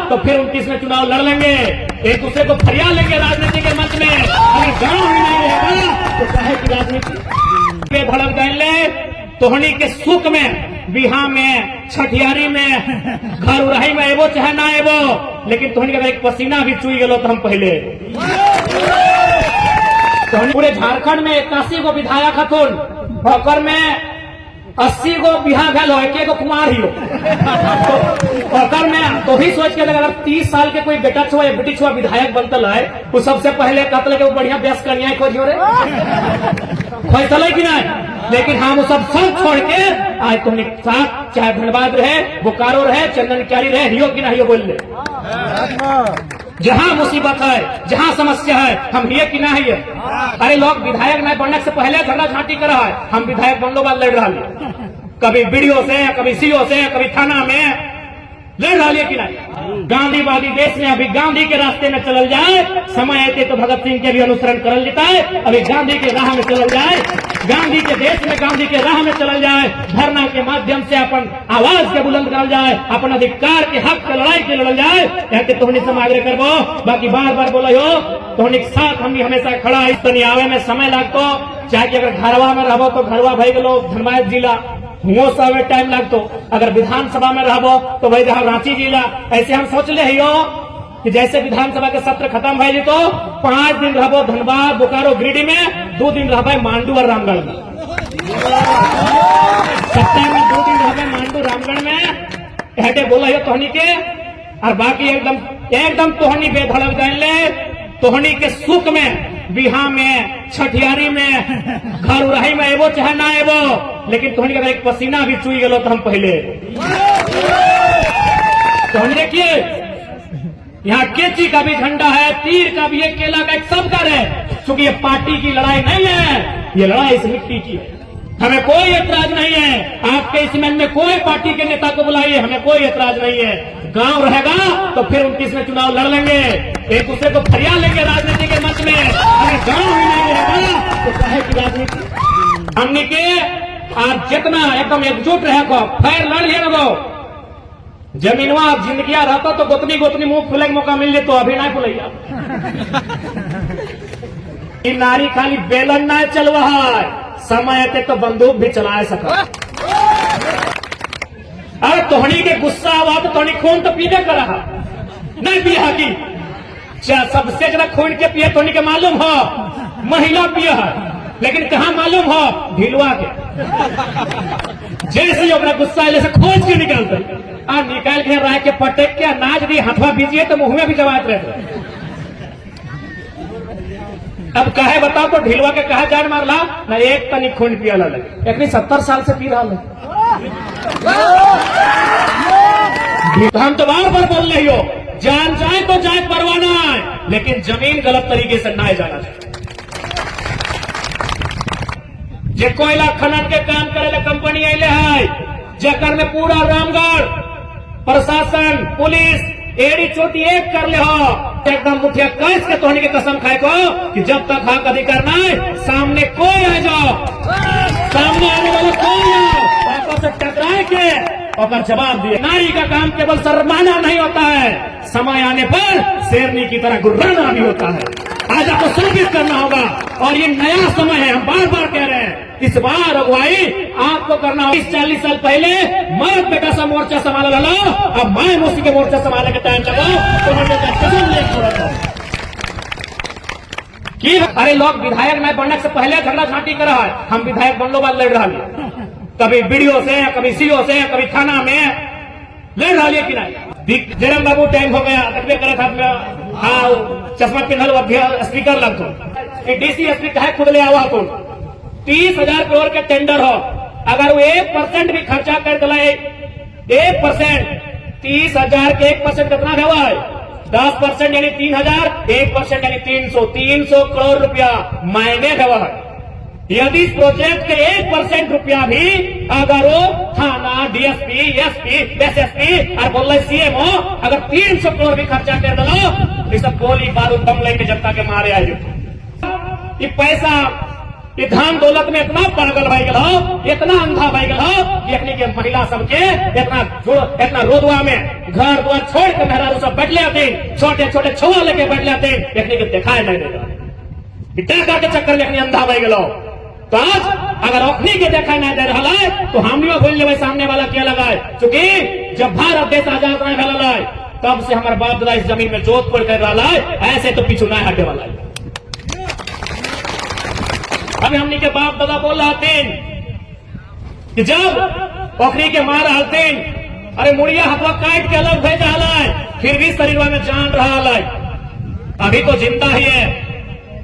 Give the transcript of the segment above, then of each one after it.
तो फिर 29 में चुनाव लड़ लेंगे, एक दूसरे को फरिया लेंगे राजनीति के मंच में। अगर गांव ही नहीं रहेगा तो चाहे की राजनीति में भड़क जाए तोहनी के सुख में, बिहा में, छठियारी में, घर उड़ाई में एबो चाहे ना एबो, लेकिन तोहनी का एक पसीना भी चुई गलो तो हम पहले पूरे झारखंड में 81 गो विधायक हथुन, भोकर में 80 गो बिहा भेल हो, एक कुमार ही हो। भोकर में तो भी सोच के अगर 30 साल के कोई बेटा छुआ या बेटी छुआ विधायक बनतल है, वो सबसे पहले कतल के वो बढ़िया व्यस्त कन्या खोजियो रे खोजल है कि नहीं। लेकिन हम सब छोड़ के आज तुमने साथ चाहे धनबाद रहे, बोकारो रहे, चंदन क्यारी रहे, हियो कि नहीं बोल ले। जहां मुसीबत है, जहां समस्या है, हम हिये कि ना हिये। अरे लोग विधायक नहीं बनने से पहले झगड़ा झांटी कर रहा है, हम विधायक बनने बाद लड़ रहा है, कभी बीडीओ से, कभी सीओ से, कभी थाना में लड़ रहा है कि नहीं। गांधीवादी देश में अभी गांधी के रास्ते में चल जाए, समय आते तो भगत सिंह के भी अनुसरण करल जाता है। अभी गांधी के राह में चल जाए, गांधी के देश में गांधी के राह में चल जाए, धरना के माध्यम से अपन आवाज के बुलंद करल जाए, अपन अधिकार के हक के लड़ाई के लड़ल जाए। कहते तोहनी से आग्रह करबो, बाकी बार बार बोलो हो तोहनी के साथ हम हमेशा खड़ा है। तनी आवे में समय लगतो, चाहे कि अगर घरवा में रहबो तो घरवा भई गेलो धनबाद जिला, हुओ समय टाइम लगतो, अगर विधानसभा में रहबो तो भाई जहां रांची जिला। ऐसे हम सोच ले हियो कि जैसे विधानसभा के सत्र खत्म भई जी तो 5 दिन रहबो धनबाद, बोकारो, गिरिडीह में, 2 दिन रहबे मांडू और रामगढ़ में। सप्ताह में 2 दिन रहबे मांडू रामगढ़ में, कहते बोला हो तोहनी के, और बाकी एकदम तोहनी बेधड़क जाए तोहनी के सुख में, बिहा में, छठियारी में, घर उड़ाई में एबो चाहे ना एबो, लेकिन तोहनी का एक पसीना भी चुई गलो तो हम पहले तोहनी देखिए यहाँ केची का भी झंडा है, तीर का भी है, केला का एक सबका है, क्योंकि ये पार्टी की लड़ाई नहीं है, ये लड़ाई इस मिट्टी की है। हमें कोई एतराज नहीं है, आपके इस मन में कोई पार्टी के नेता को बुलाइए, हमें कोई एतराज नहीं है। गांव रहेगा तो फिर 29 में चुनाव लड़ लेंगे, एक दूसरे को फरिया लेंगे राजनीति के मंच में। अगर गांव ही नहीं रहेगा तो चाहे की राजनीति हमने के आज जितना एकदम एकजुट रहेगा, फैर लड़िए ना जमीनवा जिंदगिया रहता तो गोतनी गोतनी मुंह खुले मौका मिल जाए, तो अभी नहीं खुलैया। नारी खाली बेलन ना चलवा है, समय आते तो बंदूक भी चला सका। अरे तोहनी के गुस्सा आवा तो तोहनी खून तो पीने का रहा नहीं पिया की, सबसे ज्यादा खून के पिए तोहनी के मालूम हो, महिला पिया है, लेकिन कहा मालूम हो ढिलवा के। जैसे ही अपना गुस्सा जैसे खोज के निकालते और निकाल के राय के पटक के नाच दी, हथवा बीजिए तो मुंह में भी जवाब रहते। अब कहे बताओ तो ढिलवा के कहा जान मारला ना, एक तनिक खून पिया लगे, एक 70 साल से पी रहा है। हम तो बार बार बोल रही हो, जान जाए तो जाए परवाना है, लेकिन जमीन गलत तरीके से ना जाना चाहिए। जे कोयला खनन के काम करे कंपनी अले है, जेकर में पूरा रामगढ़ प्रशासन, पुलिस एड़ी चोटी एक कर ले हो, एकदम मुठिया कैस के तोहनी के कसम खाए को कि जब तक हक अधिकार नहीं, सामने कोई आ जाओ, सामने आने वाला कोई आओ, आपस से टकराए के और जवाब दिए। नारी का काम केवल शर्माना नहीं होता है, समय आने पर शेरनी की तरह गुर्राना भी होता है। आज आपको साबित करना होगा, और ये नया समय है, हम बार बार कह रहे हैं, इस बार अगुवाई आपको करना होगा। 40 साल पहले मैं बेटा सा मोर्चा संभाला लो, अब मैं उसी के मोर्चा संभालने के टाइम चलो कि अरे लोग विधायक नहीं बनने से पहले झगड़ा झांटी कर रहा है, हम विधायक बनने बाद लड़ रहा है, कभी बीडीओ से, कभी सीओ से, कभी थाना में लड़ रहा है कि नहीं। जरम बाबू टाइम हो गया, तकबे करत हाथ में हाँ चश्मा पिन्हल स्पीकर लगतो, डीसी एसपी कहे खुद ले आवा तो 30,000 करोड़ के टेंडर हो, अगर वो 1% भी खर्चा कर दिलाए, 1% 30,000 के 1% कितना हुआ है, 10% यानी 3,000, 1% यानी 300 करोड़ रुपया मायने हुआ है। यदि इस प्रोजेक्ट के 1% रुपया भी अगर वो थाना, डीएसपी, एसपी, एसएसपी और बोल रहे सीएमओ अगर 300 करोड़ भी खर्चा कर दो, तो सब गोली बारूद बम लेके जनता के मारे आए। ये पैसा ये धन दौलत में इतना पागल भाई गल, इतना अंधा भाई गल कि अपनी के महिला सबके इतना रोदवा में घर द्वार छोड़ के मेहरा सब बैठ बैठ लेते, छोटे छोटे छुआ लेके बैठ लेते, एकने के दिखाए नहीं देगा। टैंकर के चक्कर में एकने अंधा बह गलो। तो आज अगर ओखनी के देखा नहीं दे रहा है तो हम बोल ले सामने वाला क्या लगाए, क्योंकि जब भारत देश आजाद नहीं भला है तब से हमारे बाप दादा इस जमीन में जोधपुर कर रहा है, ऐसे तो पीछू नहीं हटे वाला है। अभी हमने के बाप दादा बोल रहा थे कि जब ओखनी के मार रहा थे, अरे मुड़िया हथवा काट के अलग भेज रहा है, फिर भी शरीर में जान रहा है, अभी तो जिंदा ही है,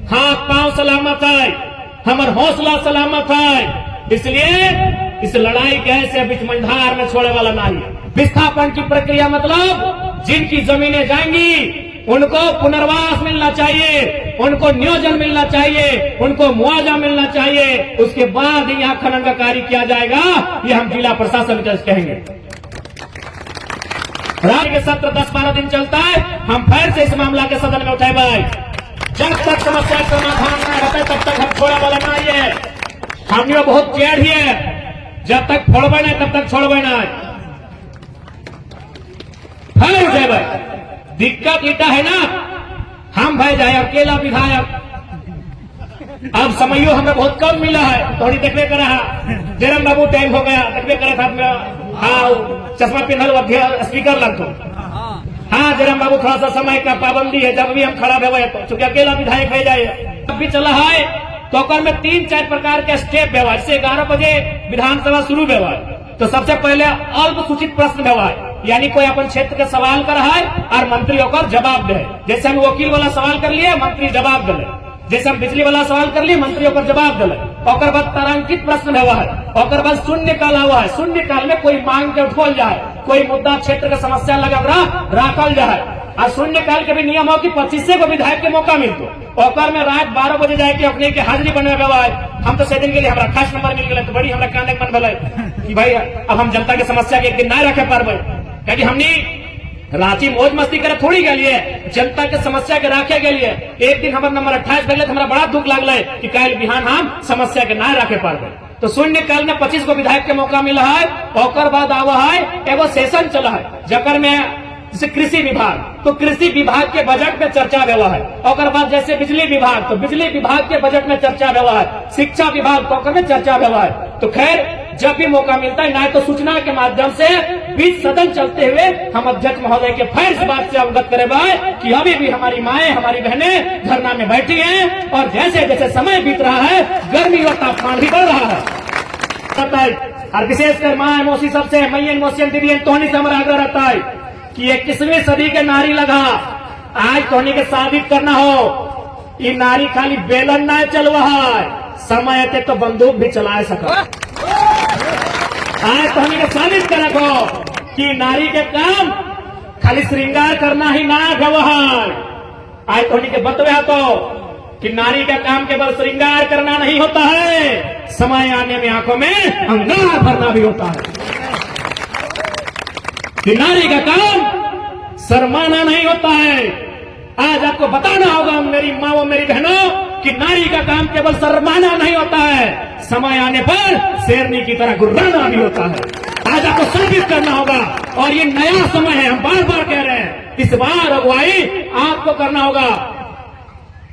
हाथ पांव सलामत है, हमार हौसला सलामत है। इसलिए इस लड़ाई के ऐसे बीच मंझार में छोड़े वाला नहीं है। विस्थापन की प्रक्रिया मतलब जिनकी जमीनें जाएंगी उनको पुनर्वास मिलना चाहिए, उनको नियोजन मिलना चाहिए, उनको मुआवजा मिलना चाहिए, उसके बाद ही यहाँ खनन का कार्य किया जाएगा। ये हम जिला प्रशासन को कहेंगे। राज्य के सत्र 10-12 दिन चलता है, हम फिर से इस मामला के सदन में उठाए भाई। जब तक समस्या का समाधान नहीं होता तब तक हम छोड़ा वाला नहीं है। हमने बहुत चेड़ ही है, जब तक फोड़बे नहीं तब तक छोड़बे नहीं। फिर उठे भाई, दिक्कत इटा है ना, हम भाई जाए अकेला विधायक, अब समयो हमें बहुत कम मिला है, थोड़ी देखने कर रहा जरम बाबू टाइम हो गया, देखने कर रहा, हाँ चश्मा पिन्हल स्पीकर लगतो, हाँ जरम बाबू थोड़ा सा समय का पाबंदी है, जब भी हम खड़ा हुए तो चूंकि अकेला विधायक है जाए अब भी चला है तो कर में 3-4 प्रकार के स्टेप व्यवहार से 11 बजे विधानसभा शुरू व्यवहार। तो सबसे पहले अल्प सूचित प्रश्न व्यवहार, यानी कोई अपन क्षेत्र के सवाल कर है और मंत्री होकर जवाब दे। जैसे हम वकील वाला सवाल कर लिए, मंत्री जवाब दिले, जैसे हम बिजली वाला सवाल कर लिए, मंत्री होकर जवाब दिले। और बाद तारांकित प्रश्न व्यवहार, और बाद शून्य काल हुआ है, शून्य काल में कोई मांग के उठोल जाए, कोई मुद्दा क्षेत्र का समस्या लगा राखल जाए। और शून्य काल के भी नियम हो कि 25 को विधायक के मौका मिलतो, और में रात 12 बजे जाए के अपने के हाजिरी बनवे व्यवहार। हम तो दिन के लिए हमारा खास नंबर मिल गया तो बड़ी हमारा कांदे मन भले कि भाई अब हम जनता के समस्या के एक दिन न रखे पारबे, क्योंकि हमने रांची मौज मस्ती करे थोड़ी के लिए, जनता के समस्या के राखे के लिए। एक दिन हमारा नंबर 28 भेजले, हमारा बड़ा दुख लगल कि कल बिहान हम समस्या के ना रखे पारबे। तो शून्य काल में 25 को विधायक के मौका मिला है, और बाद आवा है एगो सेशन चला है जकर में जैसे कृषि विभाग, तो कृषि विभाग के बजट में चर्चा हुआ है, और बाद जैसे बिजली विभाग, तो बिजली विभाग के बजट में चर्चा हुआ है, शिक्षा विभाग तो में चर्चा हुआ है। तो खैर जब भी मौका मिलता है ना तो सूचना के माध्यम से बीच सदन चलते हुए हम अध्यक्ष महोदय के फिर इस बात से अवगत करे भाई कि अभी भी हमारी माएं हमारी बहनें धरना में बैठी हैं, और जैसे जैसे समय बीत रहा है गर्मी और तापमान भी बढ़ रहा है। और विशेषकर माँ मौसी सबसे मैयन मौसियन दीदी तोहनी से हमारा आग्रह रहता है कि 21वीं सदी के नारी लगा, आज तोहनी के साबित करना हो ये नारी खाली बेलन ना चलवा है, समय आते तो बंदूक भी चला सको। आज तोहनी के साबित कर रखो कि नारी के काम खाली श्रृंगार करना ही ना व्यवहार। आज तोहनी के बतवे तो कि नारी का काम केवल श्रृंगार करना नहीं होता है, समय आने में आंखों में अंगार भरना भी होता है। कि नारी का काम शर्माना नहीं होता है। आज आपको बताना होगा मेरी माँ मेरी बहनों कि नारी का काम केवल शर्माना नहीं होता है, समय आने पर शेरनी की तरह गुर्राना भी होता है। आज आपको साबित करना होगा, और ये नया समय है, हम बार बार कह रहे हैं, इस बार अगुवाई आपको करना होगा।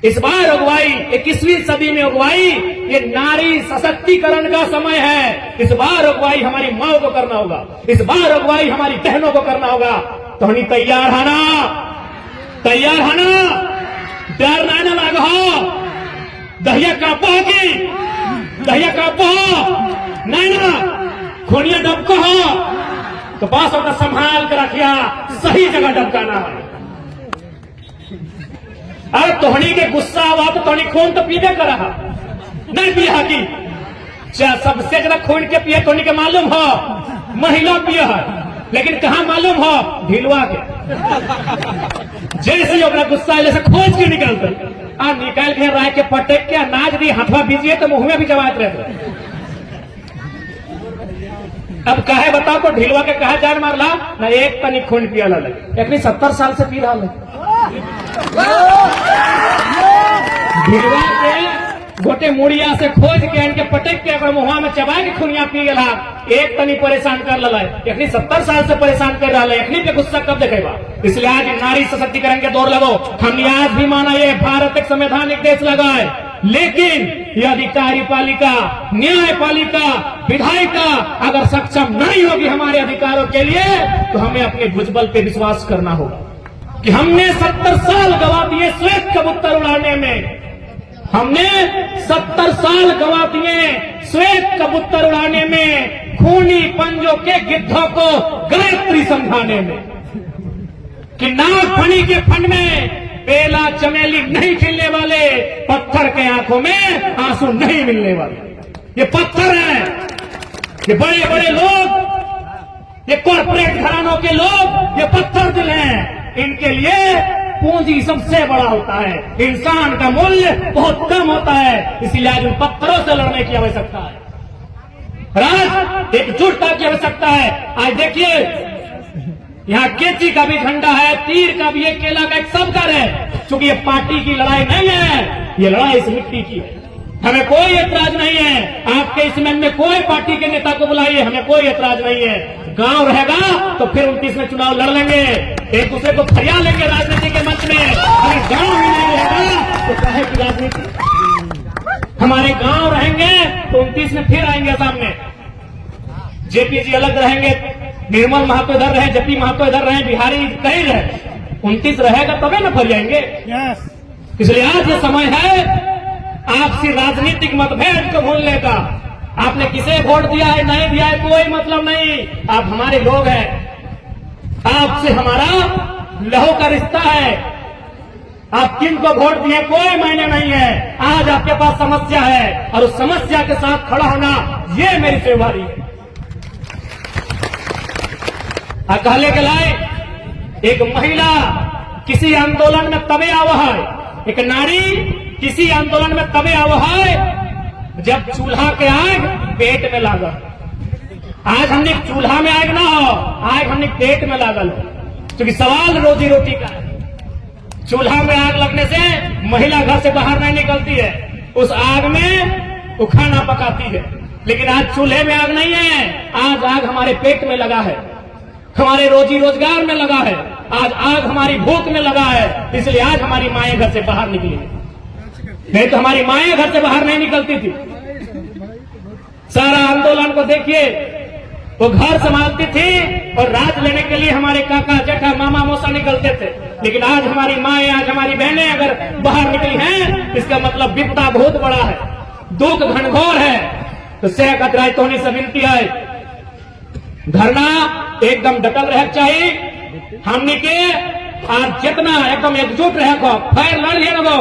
इस बार अगुवाई 21वीं सदी में अगुवाई ये नारी सशक्तिकरण का समय है। इस बार अगुवाई हमारी माओ को करना होगा, इस बार अगुवाई हमारी बहनों को करना होगा। तो हम तैयार है तैयार है ना, डर ना लागो, दहिया कापो की दहिया कापो नहीं ना, खोनिया डबको हो तो पास होकर संभाल कर रखिया, सही जगह डबकाना है। अरे तोहनी के गुस्सा हुआ तो तोहनी खून तो पीने कर रहा नहीं पिया की, सबसे ज्यादा खून के पिए तोहनी के मालूम हो महिला पिया है, लेकिन कहा मालूम हो ढिलवा के। जैसे ही अपना गुस्सा जैसे खोज के निकालते निकाल के राय के पटक के नाच दी, हाथवा बीजिए तो मुंह में भी जवाब रहते। अब कहे बताओ तो ढिलवा के कहा जान मारला ना, एक तनी खून पिया लगे, एक 70 साल से पी रहा है। ढिलवा के गोटे मुड़िया से खोज के इनके पटक के अगर मुहा में चबा के खुनिया पी गया एक तनी परेशान कर लला है, एखनी 70 साल से परेशान कर रहा है, एखनी पे गुस्सा कब देखेगा। इसलिए आज नारी सशक्तिकरण के दौर लगो। हमने आज भी माना ये भारत एक संवैधानिक देश लगा है, लेकिन ये अधिकारी पालिका, न्यायपालिका, विधायिका अगर सक्षम नहीं होगी हमारे अधिकारों के लिए, तो हमें अपने भुजबल पे विश्वास करना होगा कि हमने 70 साल गवा दिए श्वेत कबूतर उड़ाने में, हमने 70 साल गवा दिए श्वेत कबूतर उड़ाने में, खूनी पंजों के गिद्धों को गायत्री समझाने में, कि नागफनी के फन में बेला चमेली नहीं खिलने वाले, पत्थर के आंखों में आंसू नहीं मिलने वाले। ये पत्थर है, ये बड़े बड़े लोग, ये कॉर्पोरेट घरानों के लोग, ये पत्थर दिल हैं। इनके लिए पूंजी सबसे बड़ा होता है, इंसान का मूल्य बहुत कम होता है। इसीलिए आज उन पत्थरों से लड़ने की आवश्यकता है, आज एकजुटता की आवश्यकता है। आज देखिए यहाँ केची का भी झंडा है, तीर का भी, एक केला का, एक सबका है। क्योंकि ये पार्टी की लड़ाई नहीं है, ये लड़ाई इस मिट्टी की है। हमें कोई ऐतराज नहीं है, आपके इस मन में कोई पार्टी के नेता को बुलाइए, हमें कोई ऐतराज नहीं है। गांव रहेगा तो फिर 29 में चुनाव लड़ लेंगे, एक दूसरे को फरिया लेंगे राजनीति के मंच में। अगर गांव ही नहीं रहेगा तो कहे की राजनीति। हमारे गांव रहेंगे तो 29 में फिर आएंगे सामने। जेपी जी अलग रहेंगे, निर्मल महतो इधर रहे, जपी महतो इधर रहे, बिहारी कहीं रहे, 29 रहेगा तबे न फरियाएंगे। इसलिए आज ये समय है आपसी राजनीतिक मतभेद को भूलने का। आपने किसे वोट दिया है नहीं दिया है कोई मतलब नहीं, आप हमारे लोग हैं, आपसे हमारा लहू का रिश्ता है। आप किन को वोट दिए कोई मायने नहीं है। आज आपके पास समस्या है और उस समस्या के साथ खड़ा होना ये मेरी जिम्मेदारी है। कहले के लाए एक महिला किसी आंदोलन में तबे आवा है, एक नारी किसी आंदोलन में तबे आवा है जब चूल्हा के आग पेट में लागल। आज हमने चूल्हा में आग ना हो, आग हमने पेट में लागल, क्योंकि सवाल रोजी रोटी का है। चूल्हा में आग लगने से महिला घर से बाहर नहीं निकलती है, उस आग में वो खाना पकाती है। लेकिन आज चूल्हे में आग नहीं है, आज आग हमारे पेट में लगा है, हमारे रोजी रोजगार में लगा है, आज आग हमारी भूख में लगा है। इसलिए आज हमारी माएं घर से बाहर निकली, नहीं तो हमारी माएं घर से बाहर नहीं निकलती थी। सारा आंदोलन को देखिए, वो घर संभालती थी और राज लेने के लिए हमारे काका जेठा मामा मौसा निकलते थे। लेकिन आज हमारी माएं, आज हमारी बहनें अगर बाहर निकली हैं, इसका मतलब विपदा बहुत बड़ा है, दुख घनघोर है। तो सेहत रायतोनी से विनती है, धरना एकदम डटल रह चाहिए हमने के, और जितना एकदम एकजुट रहे को फैर लड़ लिया ना।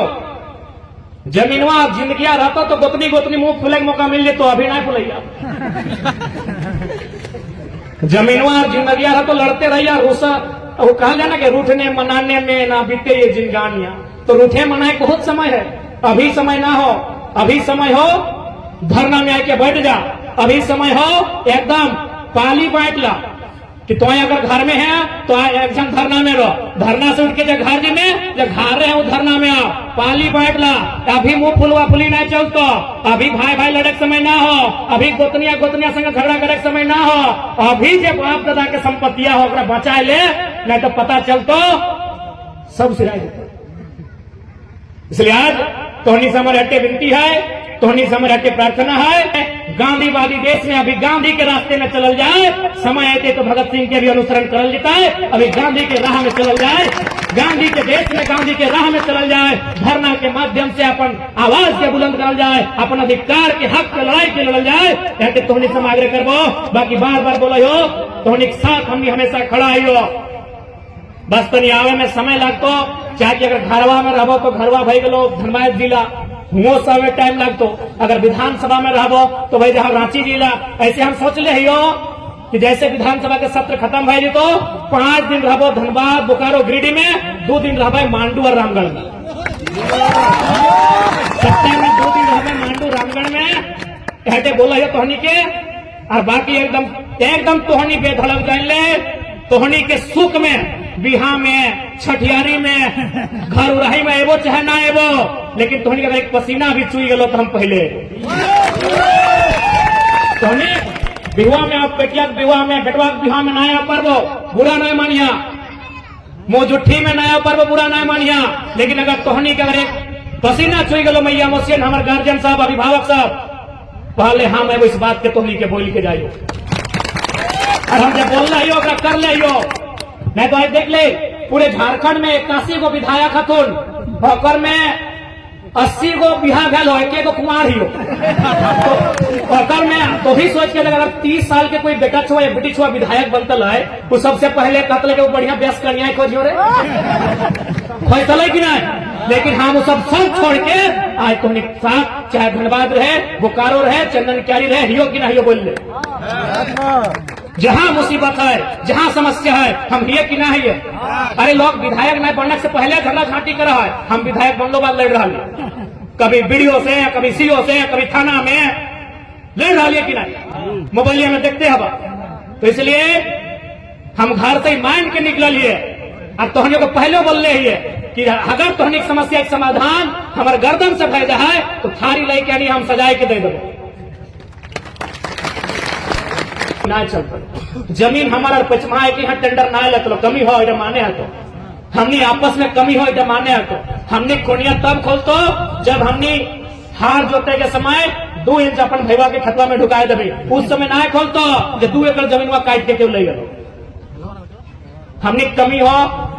जमीनवा जिंदगिया रहता तो गोतनी गोतनी मुंह फुले का मौका मिल तो अभी नहीं फुलैया। जमीनवा जिंदगिया रहा तो लड़ते रहिया। वो कहा जाना कि रूठने मनाने में ना बीते ये जिंदगानियां, तो रूठे मनाए बहुत समय है, अभी समय ना हो, अभी समय हो धरना में आके बैठ जा, अभी समय हो एकदम पाली बैठ ला कि तो अगर घर में है तो एकदम धरना में रहो, धरना से उठ के जब घर में जब घर रहे हो धरना में आओ, पाली बैठ ला। अभी मुंह फुलवा फुली नहीं चलतो, अभी भाई भाई लड़े समय ना हो, अभी गोतनिया गोतनिया संग झगड़ा करे समय ना हो, अभी जब बाप दादा के संपत्तियां हो बचाए ले, नहीं तो पता चलतो सब सिराय देते। इसलिए आज तोहनी से हमारे हटे विनती है, तोहनी से हमारे हटे प्रार्थना है, गांधीवादी देश में अभी गांधी के रास्ते में चल जाए, समय आते तो भगत सिंह के भी अनुसरण कर लेता है, अभी गांधी के राह में चल जाए, गांधी के देश में गांधी के राह में चल जाए, धरना के माध्यम से अपन आवाज के बुलंद कर जाए, अपन अधिकार के हक के लड़ाई के लड़ जाए। कहते तोहनी से आग्रह करबो, बाकी बार बार बोलो हो तोहनी के साथ हम हमेशा खड़ा हो। बस तनी आवे में समय लगतो, चाहे अगर घरवा में रहो तो घरवा भाई गलो धनबाद जिला, हुओ समय टाइम लगतो, अगर विधानसभा में रहो तो भाई जहां रांची जिला। ऐसे हम सोच ले हो कि जैसे विधानसभा के सत्र खत्म भाई तो 5 दिन रहो धनबाद बोकारो गिरिडीह में, 2 दिन रहो मांडू और रामगढ़ में, सप्ताह में 2 दिन रहो मांडू रामगढ़ में। कहते बोला है तोहनी के, और बाकी एकदम तोहनी बेधड़क जान ले, तोहनी के सुख में, बिहा में, छठियारी में, घर उराही में एबो चाहे ना एबो, लेकिन तोहनी अगर एक पसीना भी चुई गलो तो हम पहले तोहनी बिहुआ में आप बेटिया के बिहुआ में बेटवा के बिहुआ में नया पर्व बुरा नहीं मानिया, मोजुट्ठी में नया पर्व बुरा नहीं मानिया। लेकिन अगर तोहनी के अगर एक पसीना छुई गलो मैया मोसियन हमारे गार्जियन साहब अभिभावक साहब पहले हम इस बात के तोहनी के बोल के जाइयो और हम जब बोल रही हो कर ले हो नहीं तो देख ले पूरे झारखंड में 81 गो विधायक हथुन होकर में 80 गो बिहार गल हो एक कुमार ही हो होकर में तो भी सोच के अगर 30 साल के कोई बेटा छुआ या बेटी छुआ विधायक बनतल है वो सबसे पहले कहते कि वो बढ़िया व्यस्त कन्या खोजियो रे खोजल कि नहीं। लेकिन हम वो सब छोड़ के आज तो साथ चाहे धनबाद रहे बोकारो रहे चंदन क्यारी रहे हियो कि नहीं बोल ले जहां मुसीबत है जहां समस्या है हम हिये कि नहीं है। अरे लोग विधायक नहीं बनने से पहले झगड़ा झांटी कर रहा है, हम विधायक बनने बाद लड़ रहा है, कभी बीडीओ से कभी सीओ से कभी थाना में लड़ रहा है कि नहीं, मोबाइल में देखते हैं। तो इसलिए हम घर से माइंड के निकल लिए अब तोहनियों को पहले बोल रहे हैं कि अगर तोहनी समस्या के समाधान हमारे गर्दन से भेजा है तो थारी लेके आनी हम सजाए के दे दो ना चलता जमीन हमारा पचमाए की टेंडर ना लगलो कमी हो इधर माने है तो हमने आपस में कमी हो इधर माने है तो हमने कोनिया तब खोलतो जब हमने हार जोते के समय 2 इंच अपन भैया के खतवा में ढुकाए देवे उस समय ना खोलतो जब 2 एकड़ जमीन काट के क्यों ले गए हमने कमी हो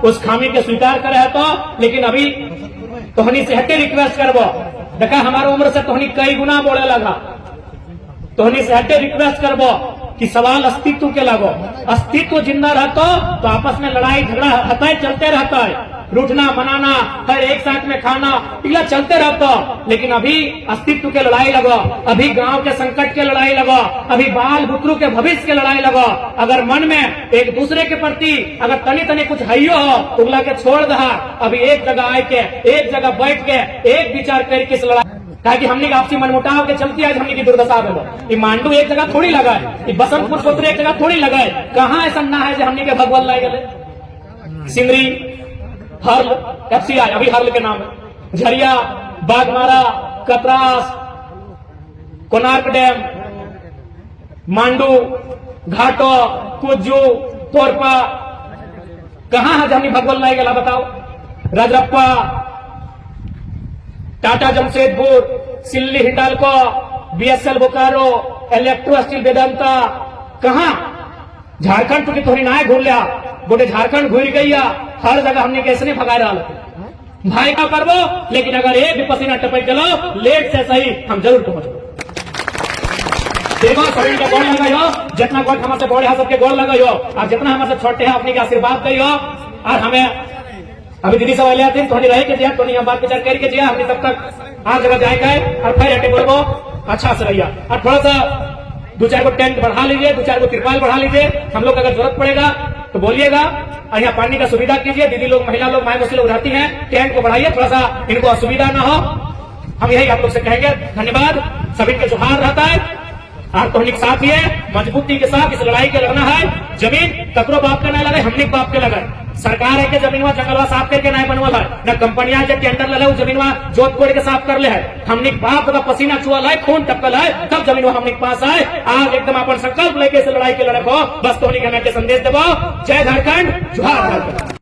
उस खामी के स्वीकार करे है तो। लेकिन अभी तोहनी से हटे रिक्वेस्ट करबो देखा हमारे उम्र से तोहनी कई गुना बोले लगा तोहनी से हटे रिक्वेस्ट करबो कि सवाल अस्तित्व के लगो अस्तित्व जिंदा रहता तो आपस में लड़ाई झगड़ा हताए चलते रहता है रूठना मनाना हर एक साथ में खाना पीला चलते रहता। लेकिन अभी अस्तित्व के लड़ाई लगो अभी गांव के संकट के लड़ाई लगो अभी बाल बुतरू के भविष्य के लड़ाई लगो। अगर मन में एक दूसरे के प्रति अगर तनी तनी कुछ हइयो हो उगला के छोड़ दहा अभी एक जगह आए के एक जगह बैठ के एक विचार करके इस लड़ाई ताकि हमने आपसी मनमुटाव के चलती आज हमने की दुर्दशा में ये मांडू एक जगह थोड़ी लगा है ये बसंतपुर पुत्र एक जगह थोड़ी लगा है कहाँ ऐसा ना है जो हमने के भगवान लाई गए सिमरी हर्ल FCI अभी हर्ल के नाम है झरिया बागमारा कतरास कोणार्क डैम मांडू घाटो कुज्जू तोरपा कहाँ है हमने भगवान लाई गला बताओ Rajrappa Tata Jamshedpur Silli Hindalco BSL Bokaro Electrosteel Vedanta कहा झारखंड तो थोड़ी ना घूर लिया गोटे झारखंड घूर गई हर जगह हमने कैसे नहीं भगा रहा भाई का करबो। लेकिन अगर एक भी पसीना टपक चलो लेट से सही हम जरूर पहुंचो देखो शरीर का गोड़ लगाइयो जितना गोड़ हमारे बड़े है सबके गोड़ लगाइयो और जितना हमारे छोटे हैं अपने के आशीर्वाद दियो। और हमें अभी दीदी सब ले आते हैं थोड़ी रहे के दिया थोड़ी हम बात विचार करके दिया हमने तब तक हर जगह जाएंगे और फिर हटे बोलो अच्छा से रहिए और थोड़ा सा 2-4 को टेंट बढ़ा लीजिए 2-4 को तिरपाल बढ़ा लीजिए हम लोग अगर जरूरत पड़ेगा तो बोलिएगा और यहाँ पानी का सुविधा कीजिए दीदी लोग महिला लोग माए बच्चे लोग रहती हैं टेंट को बढ़ाइए थोड़ा सा इनको असुविधा ना हो हम यही आप लोग से कहेंगे धन्यवाद। सभी के जोहार रहता है और तोहनी साथ ये मजबूती के साथ इस लड़ाई के लड़ना है। जमीन ककरो बाप के नहीं लगे हमने बाप के लगे सरकार है के जमीन जंगलवा साफ करके नहीं बनवल है न कंपनियां जब टेंडर ले जमीन जोत कोड़ के साफ कर ले है हमने बाप का पसीना चुअल है खून टपकल है तब जमीन हमने पास है आज एकदम अपन संकल्प लेके इस लड़ाई के लड़को बस तोहनी के संदेश देवो। जय झारखंड जोहार।